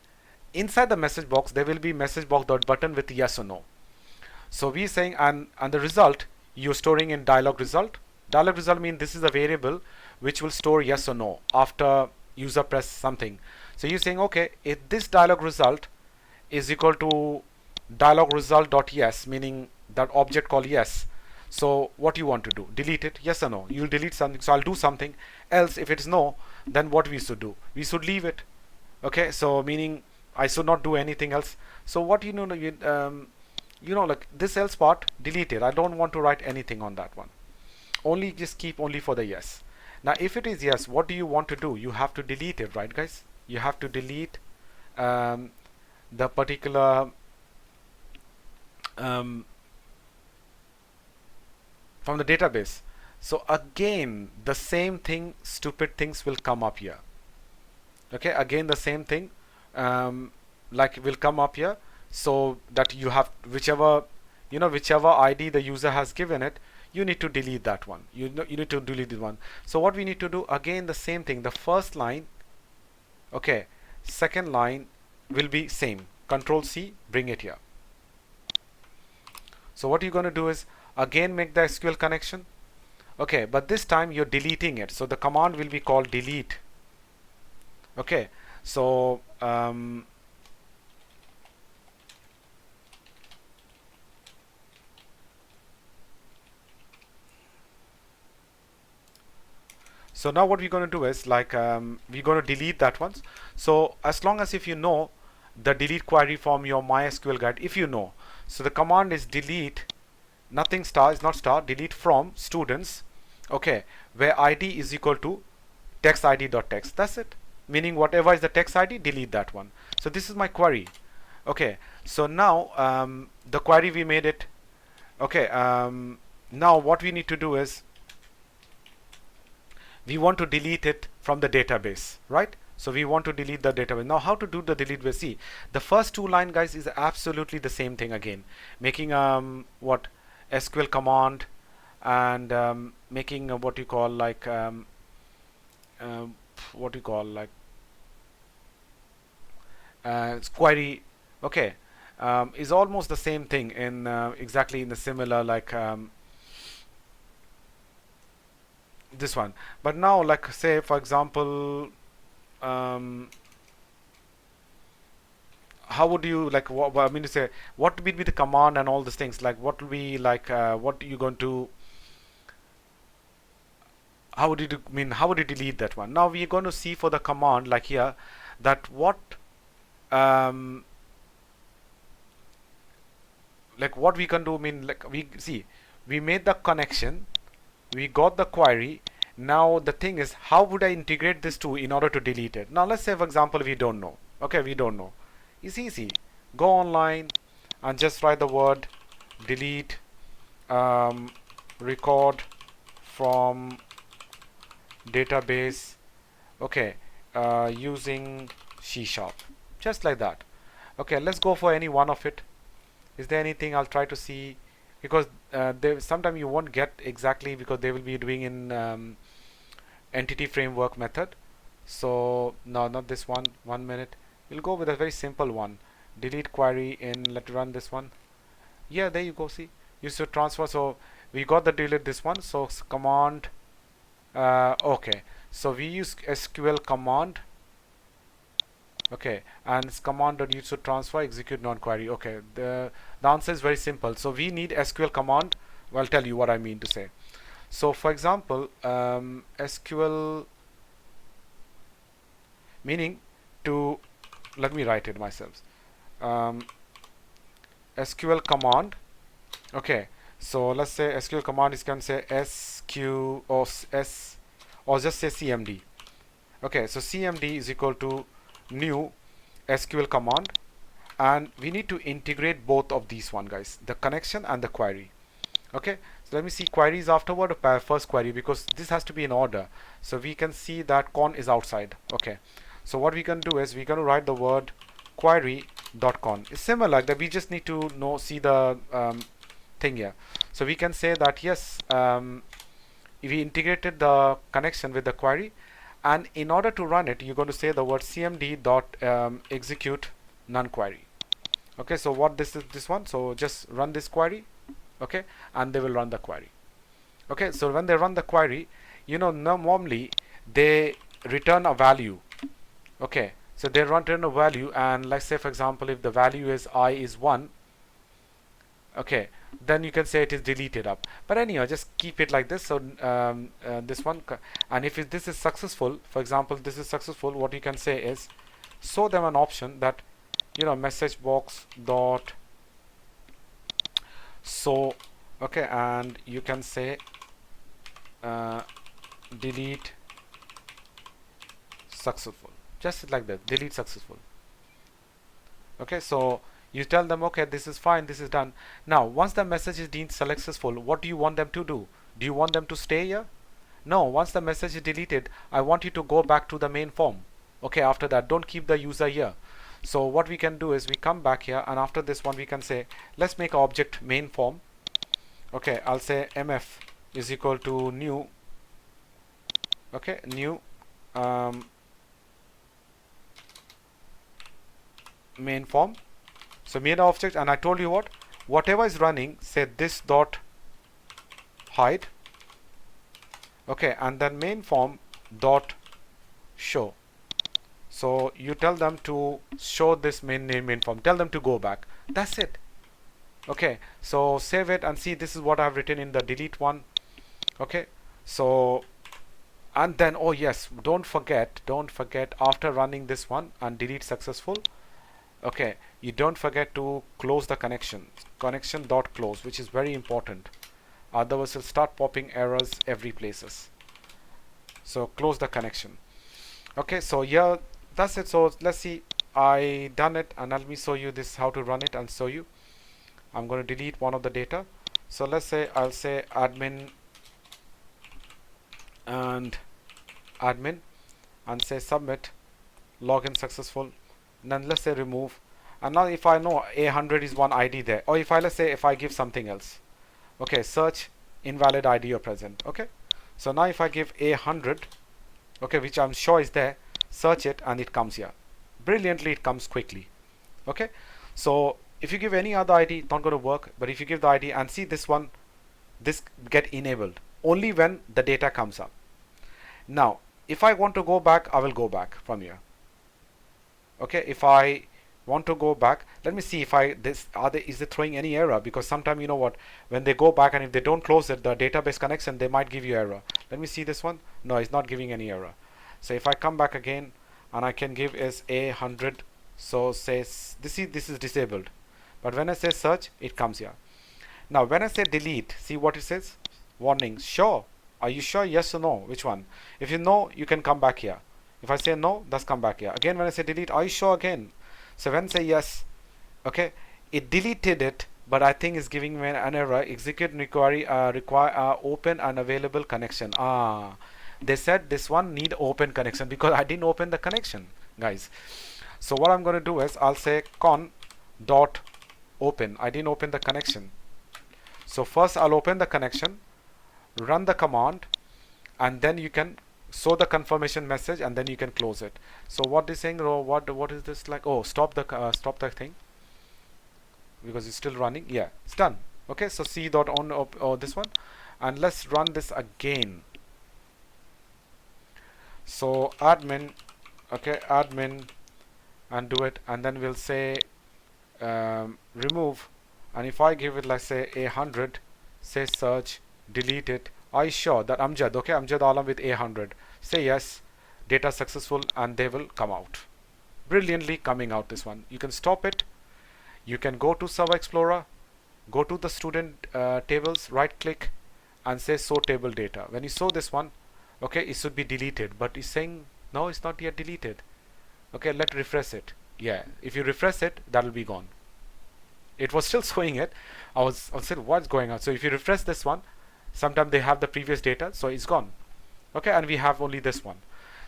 inside the message box there will be message box dot button with yes or no. So we saying, and the result you're storing in dialog result. Dialog result means this is a variable which will store yes or no after user press something. So you're saying, okay, if this dialog result is equal to dialog result dot yes, meaning that object called yes. So what you want to do, delete it, yes or no? You'll delete something, so I'll do something else. If it's no, then what we should do, we should leave it. Okay, so meaning I should not do anything else. So what, you know, like this else part, delete it. I don't want to write anything on that one. Only just keep only for the yes. Now if it is yes, what do you want to do? You have to delete it, right guys? You have to delete the particular from the database. So again the same thing, stupid things will come up here. Okay, again the same thing like will come up here, so that you have whichever whichever ID the user has given it, you need to delete that one. You need to delete the one. So what we need to do, again the same thing, the first line, okay, second line will be same, control C, bring it here. So what you're going to do is again make the SQL connection, okay, but this time you're deleting it, so the command will be called delete. Okay, so so now what we're going to do is like we're going to delete that one. So as long as if you know the delete query from your MySQL guide, if you know, so the command is delete, nothing star, is not star, delete from students, okay, where ID is equal to text ID.text. That's it. Meaning whatever is the text ID, delete that one. So this is my query. Okay, so now the query we made it. Okay, now what we need to do is we want to delete it from the database, right? So we want to delete the database. Now how to do the delete? We see the first two line, guys, is absolutely the same thing again, making what SQL command and making what you call like query. Okay, is almost the same thing in exactly in the similar like this one. But now like say for example how would you like I mean to say what will be the command and all these things, like what will be like what you going to, how would you do, how would you delete that one? Now we're going to see for the command like here that what like what we can do, like we see we made the connection, we got the query. Now the thing is, how would I integrate this two in order to delete it? Now let's say for example we don't know. Okay, we don't know. It's easy. Go online and just write the word delete record from database, okay, using C#, just like that. Okay, let's go for any one of it. Is there anything? I'll try to see, because sometimes you won't get exactly, because they will be doing in entity framework method. So no, not this one. 1 minute. We'll go with a very simple one. Delete query in, let's run this one. Yeah, there you go. See, you should transfer. So we got the delete this one. So command okay, so we use SQL command, okay, and it's command that you should transfer execute non-query. Okay, the answer is very simple. So we need SQL command. Well, I'll tell you what I mean to say. So for example SQL meaning to, let me write it myself, SQL command, okay. So let's say SQL command is can say SQ or S or just say CMD. Okay, so CMD is equal to new SQL command, and we need to integrate both of these one, guys, the connection and the query. Okay, so let me see queries afterward, first query, because this has to be in order. So we can see that con is outside. Okay, so what we can do is we're going to write the word query.con. It's similar like that. We just need to see the thing here. So we can say that yes, we integrated the connection with the query, and in order to run it, you're going to say the word cmd dot execute none query. Okay, so what this is, this one, so just run this query, okay, and they will run the query. Okay, so when they run the query, normally they return a value. Okay, so they return a value, and let's say for example if the value is I is 1, okay, then you can say it is deleted up. But anyhow, just keep it like this. So this one, and if this is successful, for example this is successful, what you can say is show them an option that message box dot So okay, and you can say delete successful, just like that, delete successful. Okay, so you tell them, okay, this is fine, this is done. Now once the message is deemed successful, what do you want them to do? Do you want them to stay here? No, once the message is deleted, I want you to go back to the main form. Okay, after that, don't keep the user here. So what we can do is we come back here, and after this one we can say, let's make an object main form. Okay, I'll say mf is equal to new, okay, new main form. So main object, and I told you what, whatever is running, say this dot hide. Okay, and then main form dot show. So you tell them to show this main form, tell them to go back. That's it. Okay, so save it and see, this is what I've written in the delete one. Okay, so and then, oh yes, don't forget after running this one and delete successful, okay, you don't forget to close the connection dot close, which is very important, otherwise it'll start popping errors every places. So close the connection. Okay, so yeah, that's it. So let's see, I done it, and let me show you this, how to run it and show you. I'm going to delete one of the data. So let's say I'll say admin and admin and say submit, login successful, and then let's say remove. And now if I know A100 is one ID there, or if I, let's say, if I give something else, okay, search invalid ID or present. Okay, so now if I give A100, okay, which I'm sure is there, search it and it comes here brilliantly, it comes quickly. Okay, so if you give any other ID, it's not going to work, but if you give the ID and see this one, this get enabled only when the data comes up. Now if I want to go back, I will go back from here. Okay, if I want to go back, let me see if I is it throwing any error, because sometimes, you know what, when they go back and if they don't close it, the database connection, they might give you error. Let me see this one. No, it's not giving any error. So if I come back again and I can give is A100, so says this is disabled, but when I say search, it comes here. Now when I say delete, see what it says, warning, sure, are you sure, yes or no, which one? If you know, you can come back here. If I say no, that's come back here again. When I say delete, are you sure again? So when I say yes, okay, it deleted it, but I think it's giving me an error, execute inquiry, require open and available connection. They said this one need open connection because I didn't open the connection, guys. So what I'm going to do is I'll say con dot open. I didn't open the connection. So first I'll open the connection, run the command, and then you can show the confirmation message, and then you can close it. So what is saying, oh, what is this like? Oh, stop the thing because it's still running. Yeah, it's done. Okay, so c dot on this one, and let's run this again. So admin, okay, admin, and do it, and then we'll say remove, and if I give it, let's say A100, say search, delete it. Are you sure that Amjad, okay, Amjad Alam with A100, say yes, data successful, and they will come out brilliantly, coming out this one. You can stop it, you can go to Server Explorer, go to the student tables, right click and say show table data. When you show this one, okay, it should be deleted, but it's saying no, it's not yet deleted. Okay, let's refresh it. Yeah, if you refresh it, that'll be gone. It was still showing it. I was saying what's going on. So if you refresh this one, sometimes they have the previous data, so it's gone. Okay, and we have only this one.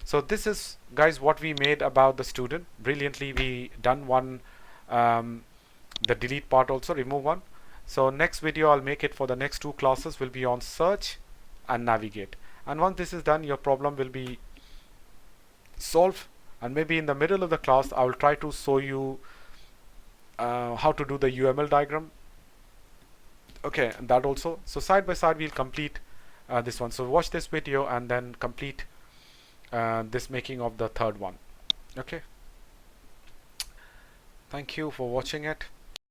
So this is, guys, what we made about the student. Brilliantly we done one, the delete part also, remove one. So next video I'll make it for the next two classes will be on search and navigate. And once this is done, your problem will be solved, and maybe in the middle of the class I will try to show you how to do the UML diagram. Okay, and that also. So side by side we'll complete this one. So watch this video and then complete this making of the third one. Okay, thank you for watching it.